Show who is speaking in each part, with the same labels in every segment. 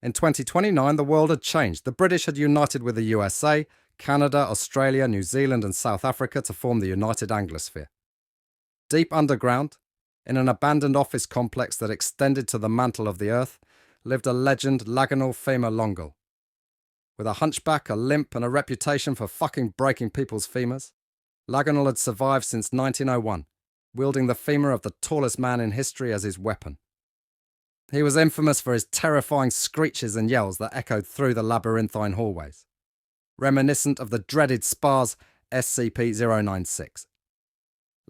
Speaker 1: In 2029, the world had changed. The British had united with the USA, Canada, Australia, New Zealand and South Africa to form the United Anglosphere. Deep underground, in an abandoned office complex that extended to the mantle of the earth, lived a legend, Laganal Femur Longal. With a hunchback, a limp and a reputation for fucking breaking people's femurs, Laganal had survived since 1901, wielding the femur of the tallest man in history as his weapon. He was infamous for his terrifying screeches and yells that echoed through the labyrinthine hallways, reminiscent of the dreaded Spa's SCP-096.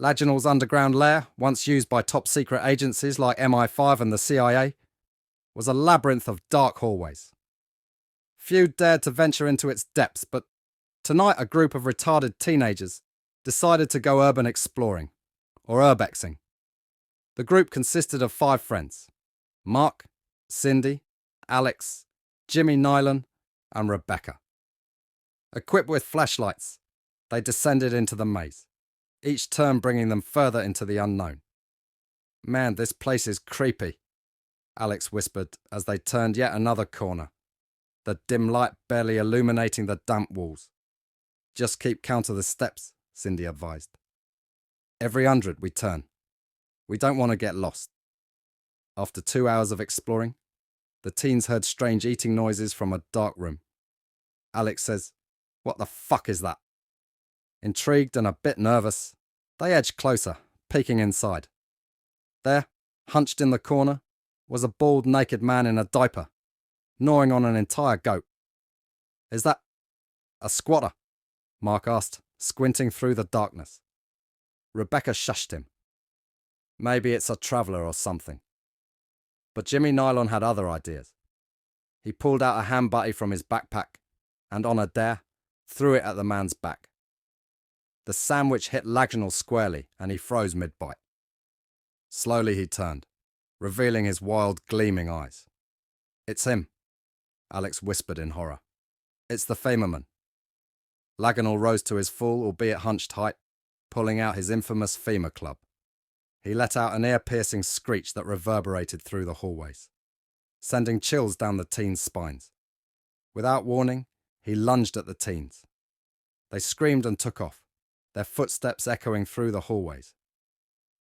Speaker 1: Laganal's underground lair, once used by top-secret agencies like MI5 and the CIA, was a labyrinth of dark hallways. Few dared to venture into its depths, but tonight a group of retarded teenagers decided to go urban exploring, or urbexing. The group consisted of 5 friends: Mark, Cindy, Alex, Jimmy Nylon, and Rebecca. Equipped with flashlights, they descended into the maze, each turn bringing them further into the unknown. "Man, this place is creepy," Alex whispered as they turned yet another corner, the dim light barely illuminating the damp walls. "Just keep count of the steps," Cindy advised. "Every 100 we turn. We don't want to get lost." After 2 hours of exploring, the teens heard strange eating noises from a dark room. Alex says, "What the fuck is that?" Intrigued and a bit nervous, they edged closer, peeking inside. There, hunched in the corner, was a bald, naked man in a diaper, gnawing on an entire goat. "Is that a squatter?" Mark asked, squinting through the darkness. Rebecca shushed him. "Maybe it's a traveller or something." But Jimmy Nylon had other ideas. He pulled out a ham butty from his backpack and, on a dare, threw it at the man's back. The sandwich hit Laganal squarely and he froze mid-bite. Slowly he turned, revealing his wild, gleaming eyes. "It's him," Alex whispered in horror. "It's the Femurman." Laganal rose to his full, albeit hunched height, pulling out his infamous femur club. He let out an ear-piercing screech that reverberated through the hallways, sending chills down the teens' spines. Without warning, he lunged at the teens. They screamed and took off, their footsteps echoing through the hallways.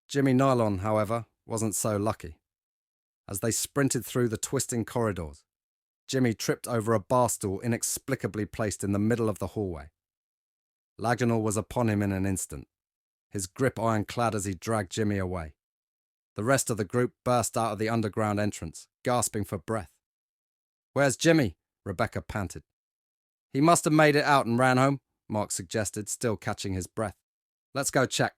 Speaker 1: Jimmy Nylon, however, wasn't so lucky. As they sprinted through the twisting corridors, Jimmy tripped over a bar stool inexplicably placed in the middle of the hallway. Laganal was upon him in an instant, his grip ironclad as he dragged Jimmy away. The rest of the group burst out of the underground entrance, gasping for breath. "Where's Jimmy?" Rebecca panted. "He must have made it out and ran home," Mark suggested, still catching his breath. "Let's go check."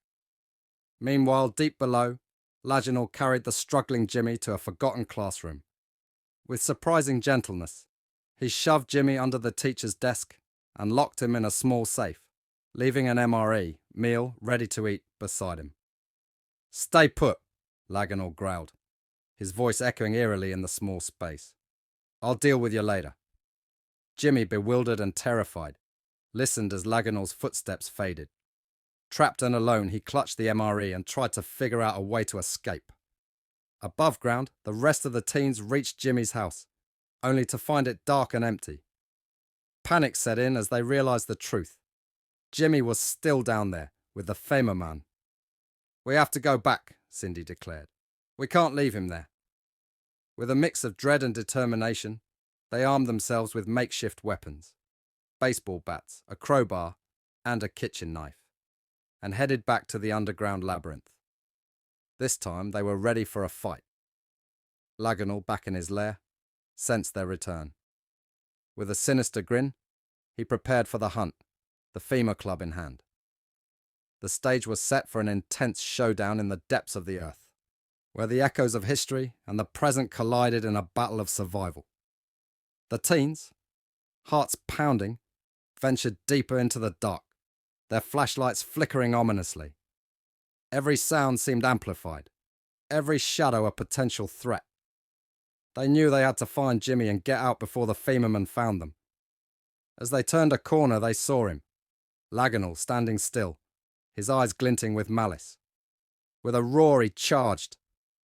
Speaker 1: Meanwhile, deep below, Laganal carried the struggling Jimmy to a forgotten classroom. With surprising gentleness, he shoved Jimmy under the teacher's desk and locked him in a small safe, leaving an MRE, meal ready to eat, beside him. "Stay put," Laganal growled, his voice echoing eerily in the small space. "I'll deal with you later." Jimmy, bewildered and terrified, listened as Laganal's footsteps faded. Trapped and alone, he clutched the MRE and tried to figure out a way to escape. Above ground, the rest of the teens reached Jimmy's house, only to find it dark and empty. Panic set in as they realized the truth. Jimmy was still down there, with the Femurman. "We have to go back," Cindy declared. "We can't leave him there." With a mix of dread and determination, they armed themselves with makeshift weapons, baseball bats, a crowbar, and a kitchen knife, and headed back to the underground labyrinth. This time they were ready for a fight. Laganal, back in his lair, sensed their return. With a sinister grin, he prepared for the hunt, the femur club in hand. The stage was set for an intense showdown in the depths of the earth, where the echoes of history and the present collided in a battle of survival. The teens, hearts pounding, ventured deeper into the dark, their flashlights flickering ominously. Every sound seemed amplified, every shadow a potential threat. They knew they had to find Jimmy and get out before the Femurman found them. As they turned a corner, they saw him, Laganal, standing still, his eyes glinting with malice. With a roar he charged,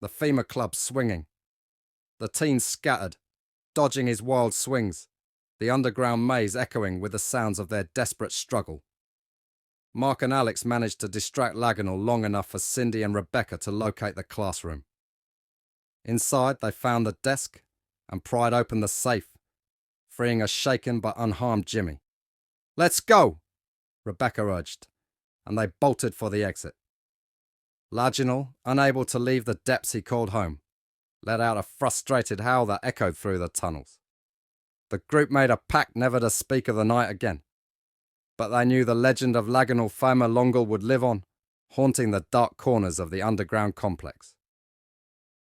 Speaker 1: the femur club swinging. The teens scattered, dodging his wild swings, the underground maze echoing with the sounds of their desperate struggle. Mark and Alex managed to distract Laganal long enough for Cindy and Rebecca to locate the classroom. Inside, they found the desk and pried open the safe, freeing a shaken but unharmed Jimmy. "Let's go," Rebecca urged, and they bolted for the exit. Laganal, unable to leave the depths he called home, let out a frustrated howl that echoed through the tunnels. The group made a pact never to speak of the night again, but they knew the legend of Laganal Fama Longal would live on, haunting the dark corners of the underground complex.